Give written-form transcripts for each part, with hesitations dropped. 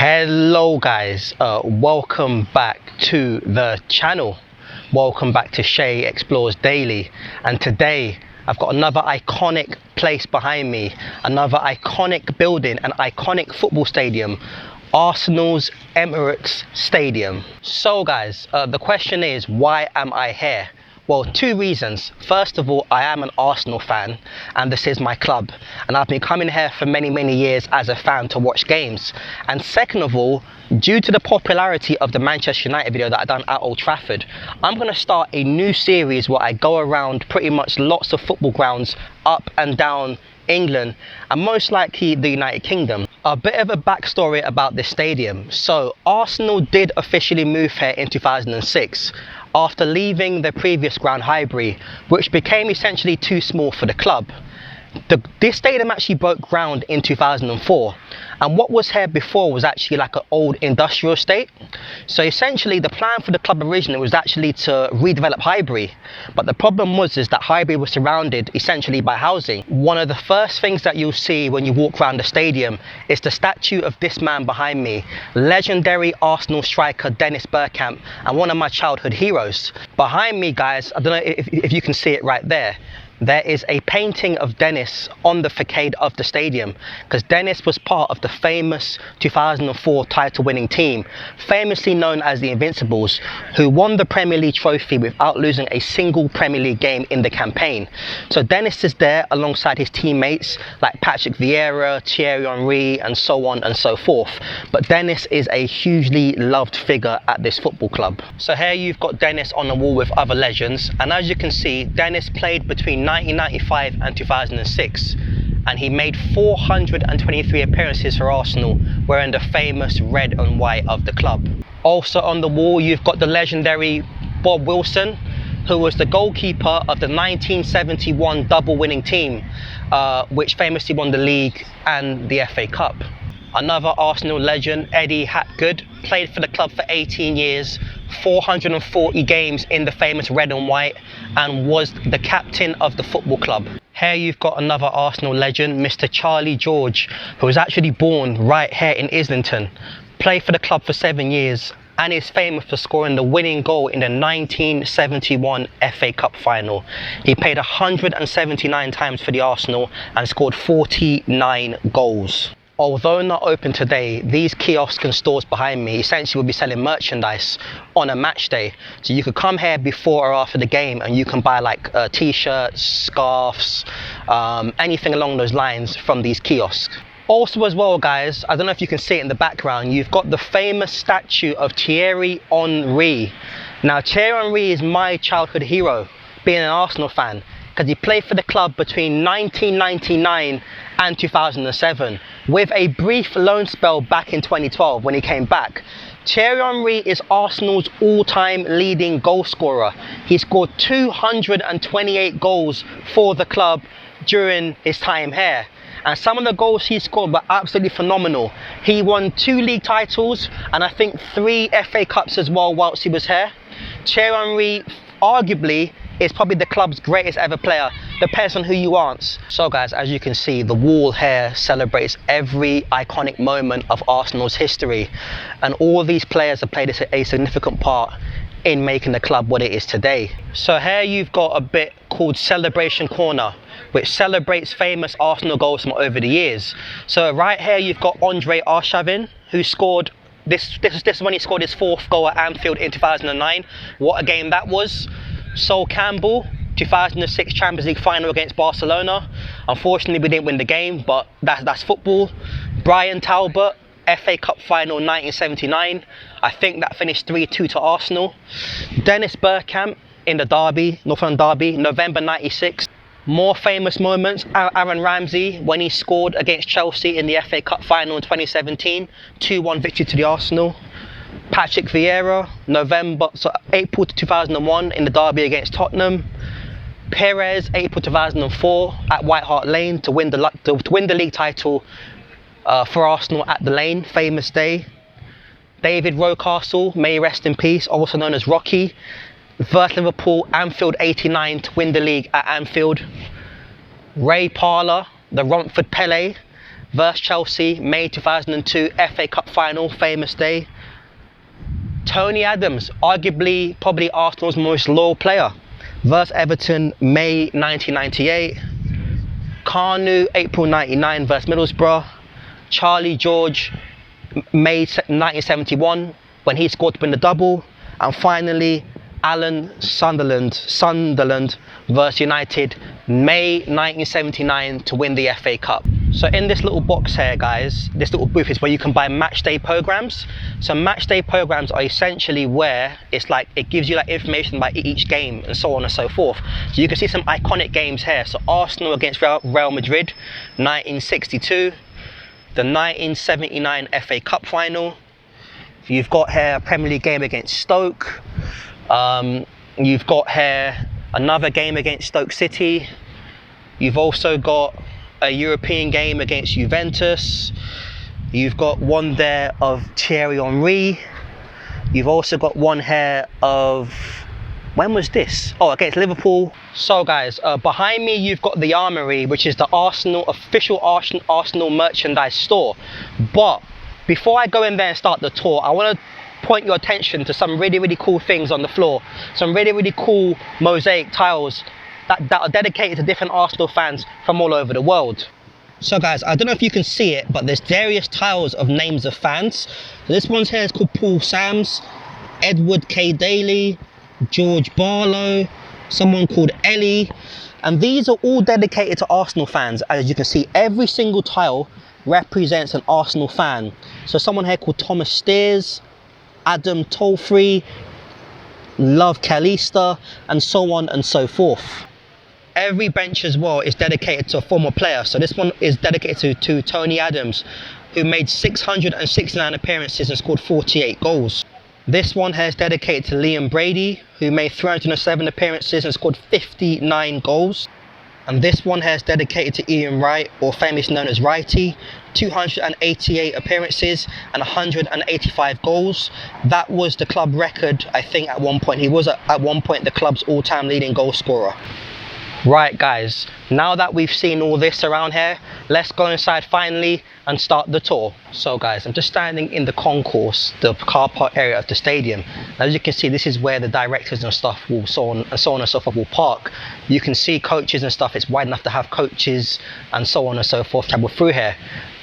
Hello guys, welcome back to the channel. Welcome back to Shay Explores Daily, and today I've got another iconic place behind me, another iconic building, an iconic football stadium, Arsenal's Emirates Stadium. So guys, the question is, why am I here? Well, two reasons. First of all, I am an Arsenal fan and this is my club, and I've been coming here for many years as a fan to watch games. And second of all, due to the popularity of the Manchester United video that I done at Old Trafford, I'm going to start a new series where I go around pretty much lots of football grounds up and down England and most likely the United Kingdom. A bit of a backstory about this stadium. So Arsenal did officially move here in 2006 after leaving the previous ground, Highbury, which became essentially too small for the club. This stadium actually broke ground in 2004, and what was here before was actually like an old industrial estate. So essentially the plan for the club originally was actually to redevelop Highbury, but the problem was that Highbury was surrounded essentially by housing. One of the first things that you'll see when you walk around the stadium is the statue of this man behind me, legendary Arsenal striker Dennis Bergkamp, and one of my childhood heroes. Behind me guys, I don't know if you can see it right there, there is a painting of Dennis on the facade of the stadium, because Dennis was part of the famous 2004 title-winning team, famously known as the Invincibles, who won the Premier League trophy without losing a single Premier League game in the campaign. So Dennis is there alongside his teammates like Patrick Vieira, Thierry Henry, and so on and so forth. But Dennis is a hugely loved figure at this football club. So here you've got Dennis on the wall with other legends, and as you can see, Dennis played between 1995 and 2006, and he made 423 appearances for Arsenal wearing the famous red and white of the club. Also on the wall you've got the legendary Bob Wilson, who was the goalkeeper of the 1971 double winning team, which famously won the league and the FA Cup. Another Arsenal legend, Eddie Hapgood, played for the club for 18 years, 440 games in the famous red and white, and was the captain of the football club. Here you've got another Arsenal legend, Mr. Charlie George, who was actually born right here in Islington, played for the club for 7 years, and is famous for scoring the winning goal in the 1971 FA Cup final. He played 179 times for the Arsenal and scored 49 goals. Although not open today, these kiosks and stores behind me essentially will be selling merchandise on a match day. So you could come here before or after the game and you can buy like t-shirts, scarves, anything along those lines from these kiosks. Also as well guys, I don't know if you can see it in the background, you've got the famous statue of Thierry Henry. Now Thierry Henry is my childhood hero, being an Arsenal fan, because he played for the club between 1999 and 2007, with a brief loan spell back in 2012 when he came back. Thierry Henry is Arsenal's all-time leading goal scorer. He scored 228 goals for the club during his time here, and some of the goals he scored were absolutely phenomenal. He won 2 league titles and I think 3 FA Cups as well whilst he was here. Thierry Henry arguably is probably the club's greatest ever player, depends on who you ask. So guys, as you can see, the wall here celebrates every iconic moment of Arsenal's history, and all these players have played a significant part in making the club what it is today. So here you've got a bit called Celebration Corner, which celebrates famous Arsenal goals from over the years. So right here you've got Andre Arshavin, who scored this is when he scored his 4th goal at Anfield in 2009. What a game that was. Sol Campbell, 2006 Champions League final against Barcelona. Unfortunately we didn't win the game, but that's football. Brian Talbot, FA Cup final 1979. I think that finished 3-2 to Arsenal. Dennis Bergkamp in the derby, North London derby, November 96. More famous moments, Aaron Ramsey when he scored against Chelsea in the FA Cup final in 2017, 2-1 victory to the Arsenal. Patrick Vieira, April 2001 in the derby against Tottenham. Perez, April 2004 at White Hart Lane to win the league title for Arsenal at the Lane, famous day. David Rocastle, may he rest in peace, also known as Rocky, versus Liverpool, Anfield 89 to win the league at Anfield. Ray Parlour, the Romford Pele, versus Chelsea, May 2002, FA Cup final, famous day. Tony Adams, arguably probably Arsenal's most loyal player, versus Everton, May 1998. Carnu, April 99 versus Middlesbrough. Charlie George, May 1971, when he scored to win the double. And finally, Alan Sunderland versus United, May 1979 to win the FA Cup. So in this little box here, guys, this little booth is where you can buy match day programs. So match day programs are essentially where it's like it gives you like information about each game and so on and so forth. So you can see some iconic games here. So Arsenal against Real Madrid, 1962. The 1979 FA Cup final. You've got here a Premier League game against Stoke. You've got here another game against Stoke City. You've also got a European game against Juventus. You've got one there of Thierry Henry. You've also got one here of, when was this? Oh, against Liverpool. So guys, behind me you've got the Armory, which is the official Arsenal merchandise store. But before I go in there and start the tour, I want to point your attention to some really cool things on the floor. Some really cool mosaic tiles that are dedicated to different Arsenal fans from all over the world. So guys, I don't know if you can see it, but there's various tiles of names of fans. So this one's here is called Paul Sams, Edward K. Daly, George Barlow, someone called Ellie, and these are all dedicated to Arsenal fans. As you can see, every single tile represents an Arsenal fan. So someone here called Thomas Steers, Adam Tolfree, Love Kalista, and so on and so forth. Every bench as well is dedicated to a former player. So this one is dedicated to Tony Adams, who made 669 appearances and scored 48 goals. This one here is dedicated to Liam Brady, who made 307 appearances and scored 59 goals. And this one here is dedicated to Ian Wright, or famously known as Wrighty, 288 appearances and 185 goals. That was the club record, I think, at one point. He was at one point the club's all-time leading goal scorer. Right guys, now that we've seen all this around here, let's go inside finally and start the tour. So guys, I'm just standing in the concourse, the car park area of the stadium. As you can see, this is where the directors and stuff will so on and so forth will park. You can see coaches and stuff. It's wide enough to have coaches and so on and so forth travel through here.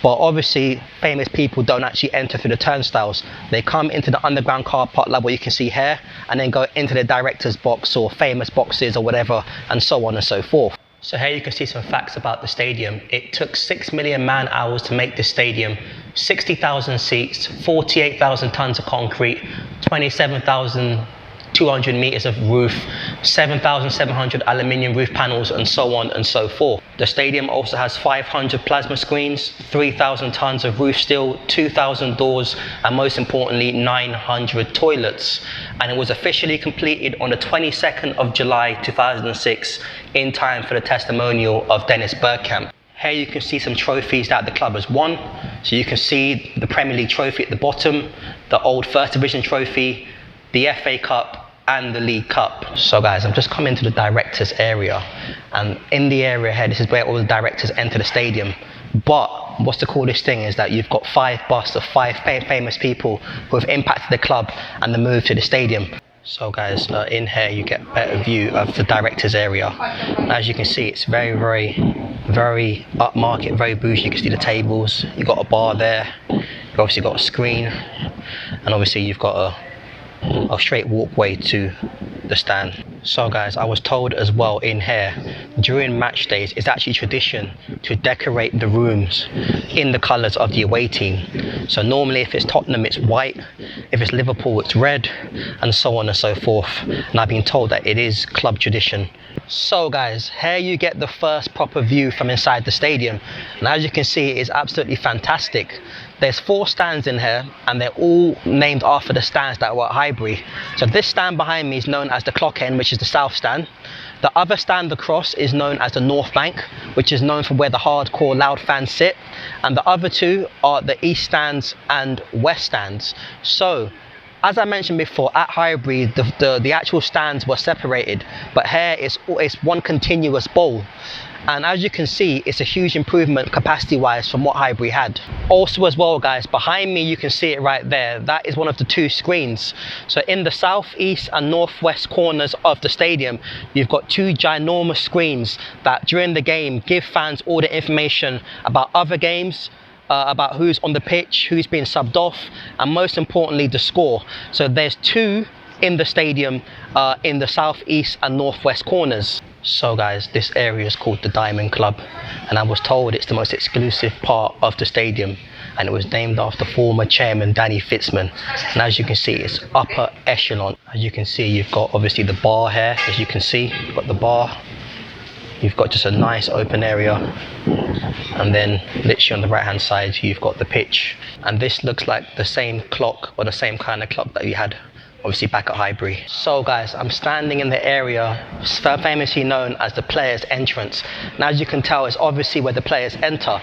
But obviously, famous people don't actually enter through the turnstiles. They come into the underground car park like what you can see here, and then go into the director's box or famous boxes or whatever, and so on and so forth. So here you can see some facts about the stadium. It took 6 million man hours to make this stadium, 60,000 seats, 48,000 tons of concrete, 27,200 meters of roof, 7,700 aluminium roof panels, and so on and so forth. The stadium also has 500 plasma screens, 3,000 tons of roof steel, 2,000 doors, and most importantly, 900 toilets. And it was officially completed on the 22nd of July 2006, in time for the testimonial of Dennis Bergkamp. Here you can see some trophies that the club has won. So you can see the Premier League trophy at the bottom, the old First Division trophy, the FA Cup, and the League Cup. So guys, I'm just coming to the directors area, and in the area here, this is where all the directors enter the stadium. But what's the coolest thing is that you've got 5 busts of 5 famous people who have impacted the club and the move to the stadium. So guys, in here you get a better view of the directors area. And as you can see, it's very upmarket, very bougie. You can see the tables, you've got a bar there, you've obviously got a screen, and obviously you've got a straight walkway to the stand. So guys, I was told as well in here, during match days, it's actually tradition to decorate the rooms in the colours of the away team. So normally if it's Tottenham, it's white, if it's Liverpool, it's red, and so on and so forth. And I've been told that it is club tradition. So guys, here you get the first proper view from inside the stadium. And as you can see, it's absolutely fantastic. There's 4 stands in here, and they're all named after the stands that were at Highbury. So this stand behind me is known as the Clock End, which is the south stand. The other stand across is known as the North Bank, which is known for where the hardcore loud fans sit. And the other 2 are the East stands and West stands. So, as I mentioned before, at Highbury, the actual stands were separated, but here it's one continuous bowl. And as you can see, it's a huge improvement capacity wise from what Highbury had. Also as well guys, behind me you can see it right there, that is one of the 2 screens. So in the south, east and northwest corners of the stadium, you've got 2 ginormous screens that during the game give fans all the information about other games, about who's on the pitch, who's being subbed off, and most importantly the score. So there's 2 in the stadium in the south, east and northwest corners. So guys, this area is called the Diamond Club, and I was told it's the most exclusive part of the stadium, and it was named after former chairman Danny Fitzman. And as you can see, it's upper echelon. As you can see, you've got obviously the bar here. As you can see, you've got the bar, you've got just a nice open area, and then literally on the right hand side you've got the pitch. And this looks like the same clock, or the same kind of clock that you had obviously back at Highbury. So guys, I'm standing in the area famously known as the players' entrance. Now as you can tell, it's obviously where the players enter.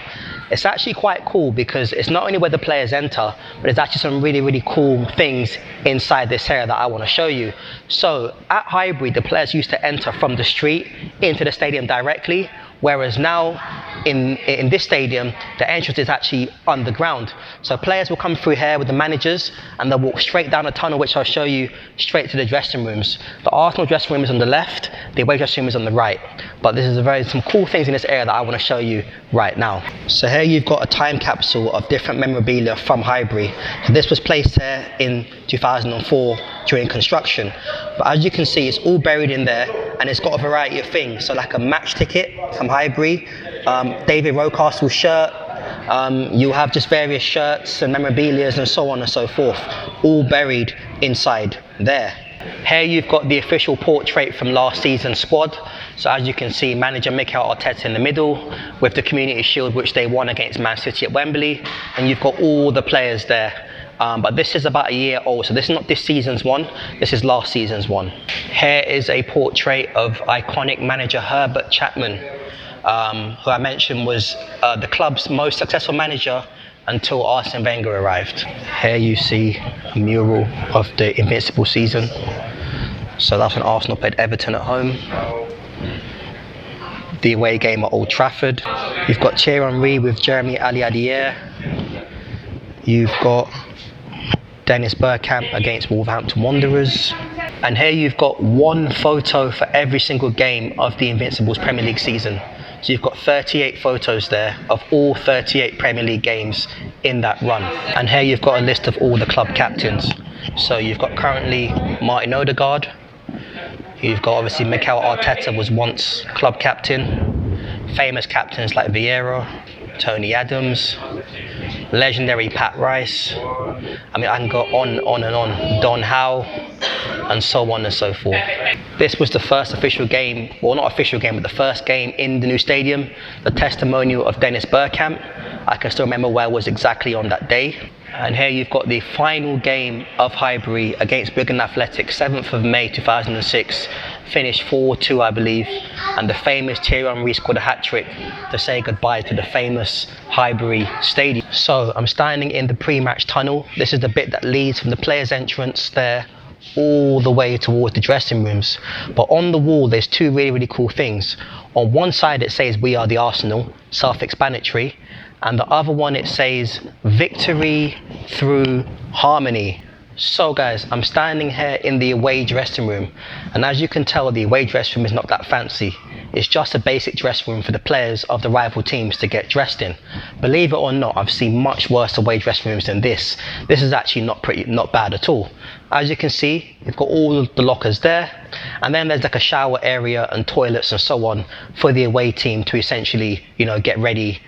It's actually quite cool because it's not only where the players enter, but there's actually some really cool things inside this area that I want to show you. So at Highbury, the players used to enter from the street into the stadium directly, whereas now in this stadium, the entrance is actually underground. So players will come through here with the managers and they'll walk straight down a tunnel, which I'll show you, straight to the dressing rooms. The Arsenal dressing room is on the left, the away dressing room is on the right. But this is some cool things in this area that I want to show you right now. So here you've got a time capsule of different memorabilia from Highbury. So this was placed here in 2004 during construction. But as you can see, it's all buried in there, and it's got a variety of things. So like a match ticket from Highbury, David Rocastle's shirt, you'll have just various shirts and memorabilia and so on and so forth, all buried inside there. Here you've got the official portrait from last season's squad. So as you can see, manager Mikel Arteta in the middle with the Community Shield, which they won against Man City at Wembley, and you've got all the players there. But this is about a year old, so this is not this season's one, this is last season's one. Here is a portrait of iconic manager Herbert Chapman, who I mentioned was the club's most successful manager until Arsene Wenger arrived. Here you see a mural of the Invincible season. So that's when Arsenal played Everton at home. The away game at Old Trafford. You've got Thierry Henry with Jeremy Aliadier. You've got Dennis Bergkamp against Wolverhampton Wanderers. And here you've got one photo for every single game of the Invincibles Premier League season. So you've got 38 photos there of all 38 Premier League games in that run. And here you've got a list of all the club captains. So you've got currently Martin Odegaard. You've got obviously Mikel Arteta was once club captain. Famous captains like Vieira, Tony Adams, legendary Pat Rice. I mean, I can go on and on. Don Howe, and so on and so forth. This was the first official game, well not official game, but the first game in the new stadium. The testimonial of Dennis Bergkamp. I can still remember where I was exactly on that day. And here you've got the final game of Highbury against Wigan Athletic, 7th of May 2006, finished 4-2 I believe, and the famous Thierry Henry scored a hat-trick to say goodbye to the famous Highbury Stadium. So I'm standing in the pre-match tunnel. This is the bit that leads from the players' entrance there all the way towards the dressing rooms. But on the wall there's two really cool things. On one side it says "We are the Arsenal," self-explanatory, and the other one it says "Victory through harmony." So guys, I'm standing here in the away dressing room, and as you can tell, the away dressing room is not that fancy. It's just a basic dressing room for the players of the rival teams to get dressed in. Believe it or not, I've seen much worse away dressing rooms than this. This is actually not bad at all. As you can see, you've got all the lockers there, and then there's like a shower area and toilets and so on for the away team to essentially, get ready,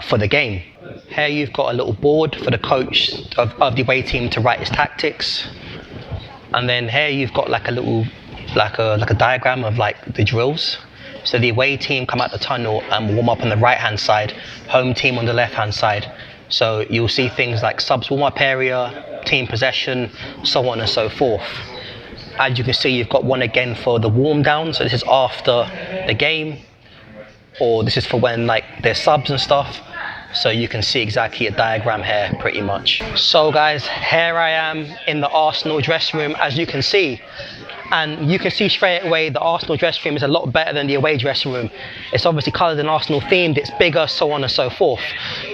for the game. Here you've got a little board for the coach of the away team to write his tactics, and then here you've got like a little, like a diagram of like the drills. So the away team come out the tunnel and warm up on the right hand side, home team on the left hand side. So you'll see things like subs warm up area, team possession, so on and so forth. As you can see, you've got one again for the warm down. So this is after the game, or this is for when like there's subs and stuff. So you can see exactly a diagram here pretty much. So guys, here I am in the Arsenal dressing room, as you can see. And you can see straight away the Arsenal dressing room is a lot better than the away dressing room. It's obviously coloured and Arsenal themed, it's bigger, so on and so forth.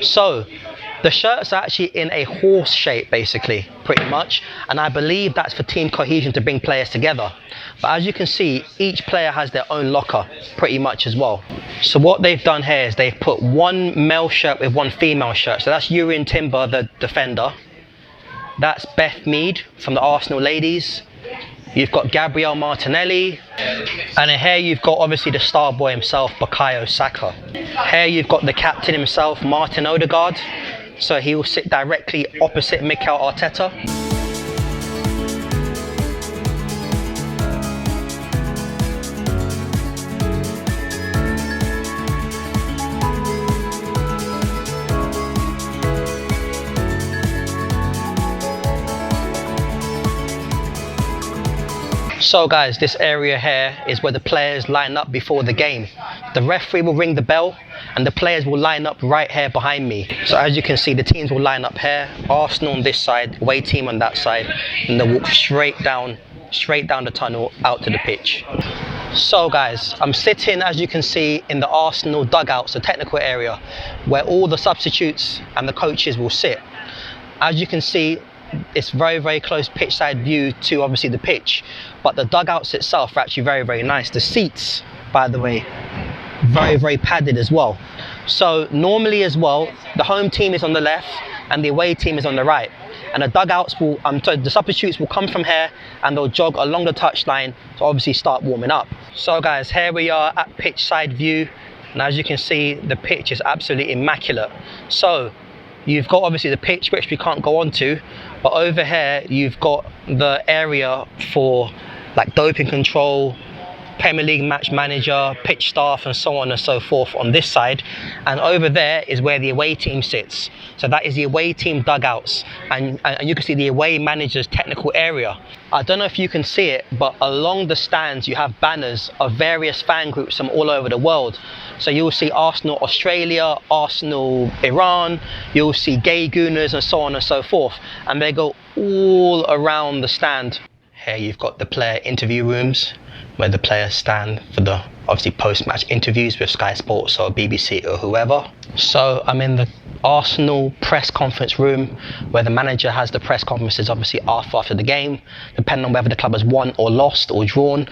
So the shirts are actually in a horse shape, basically, pretty much. And I believe that's for team cohesion, to bring players together. But as you can see, each player has their own locker, pretty much as well. So what they've done here is they've put one male shirt with one female shirt. So that's Urian Timber, the defender. That's Beth Mead from the Arsenal ladies. You've got Gabriel Martinelli. And here you've got obviously the star boy himself, Bukayo Saka. Here you've got the captain himself, Martin Odegaard. So he will sit directly opposite Mikel Arteta. So guys, this area here is where the players line up before the game. The referee will ring the bell and the players will line up right here behind me. So as you can see, the teams will line up here, Arsenal on this side, away team on that side, and they'll walk straight down the tunnel out to the pitch. So guys, I'm sitting, as you can see, in the Arsenal dugouts, the technical area, where all the substitutes and the coaches will sit. As you can see, it's very close pitch side view to obviously the pitch, but the dugouts itself are actually very nice. The seats, by the way, very padded as well. So normally as well, the home team is on the left and the away team is on the right, and the dugouts will the substitutes will come from here and they'll jog along the touchline to obviously start warming up. So guys, here we are at pitch side view, and as you can see, the pitch is absolutely immaculate. So you've got obviously the pitch, which we can't go on to, but over here you've got the area for like doping control, Premier League match manager, pitch staff, and so on and so forth on this side. And over there is where the away team sits. So that is the away team dugouts, and you can see the away manager's technical area. I don't know if you can see it, but along the stands you have banners of various fan groups from all over the world. So you'll see Arsenal Australia, Arsenal Iran, you'll see Gay Gooners, and so on and so forth. And they go all around the stand. Here you've got the player interview rooms, where the players stand for the obviously post-match interviews with Sky Sports or BBC or whoever. So I'm in the Arsenal press conference room, where the manager has the press conferences obviously after the game, depending on whether the club has won or lost or drawn.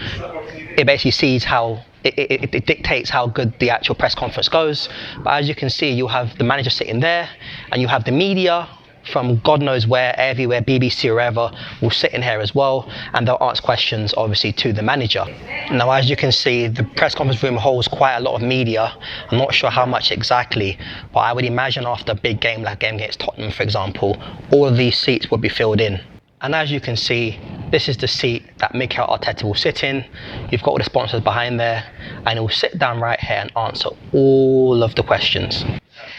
It basically sees how it dictates how good the actual press conference goes. But as you can see, you have the manager sitting there, and you have the media from God knows where, everywhere, BBC or wherever, will sit in here as well, and they'll ask questions obviously to the manager. Now as you can see, the press conference room holds quite a lot of media. I'm not sure how much exactly, but I would imagine after a big game like a game against Tottenham, for example, all of these seats would be filled in. And as you can see, this is the seat that Mikel Arteta will sit in. You've got all the sponsors behind there, and he'll sit down right here and answer all of the questions.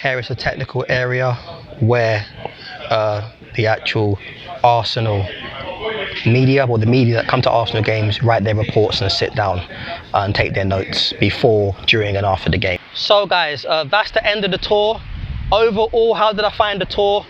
Here is the technical area where the actual Arsenal media, or the media that come to Arsenal games, write their reports and sit down and take their notes before, during and after the game. So guys, that's the end of the tour. Overall, how did I find the tour?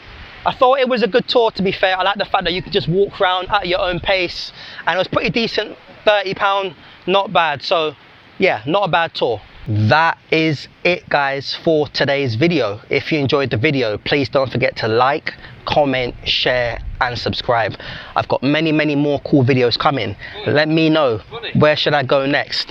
I thought it was a good tour, to be fair. I like the fact that you could just walk around at your own pace, and it was pretty decent. £30, not bad. So yeah, not a bad tour. That is it guys for today's video. If you enjoyed the video, please don't forget to like, comment, share and subscribe. I've got many more cool videos coming. Let me know, where should I go next?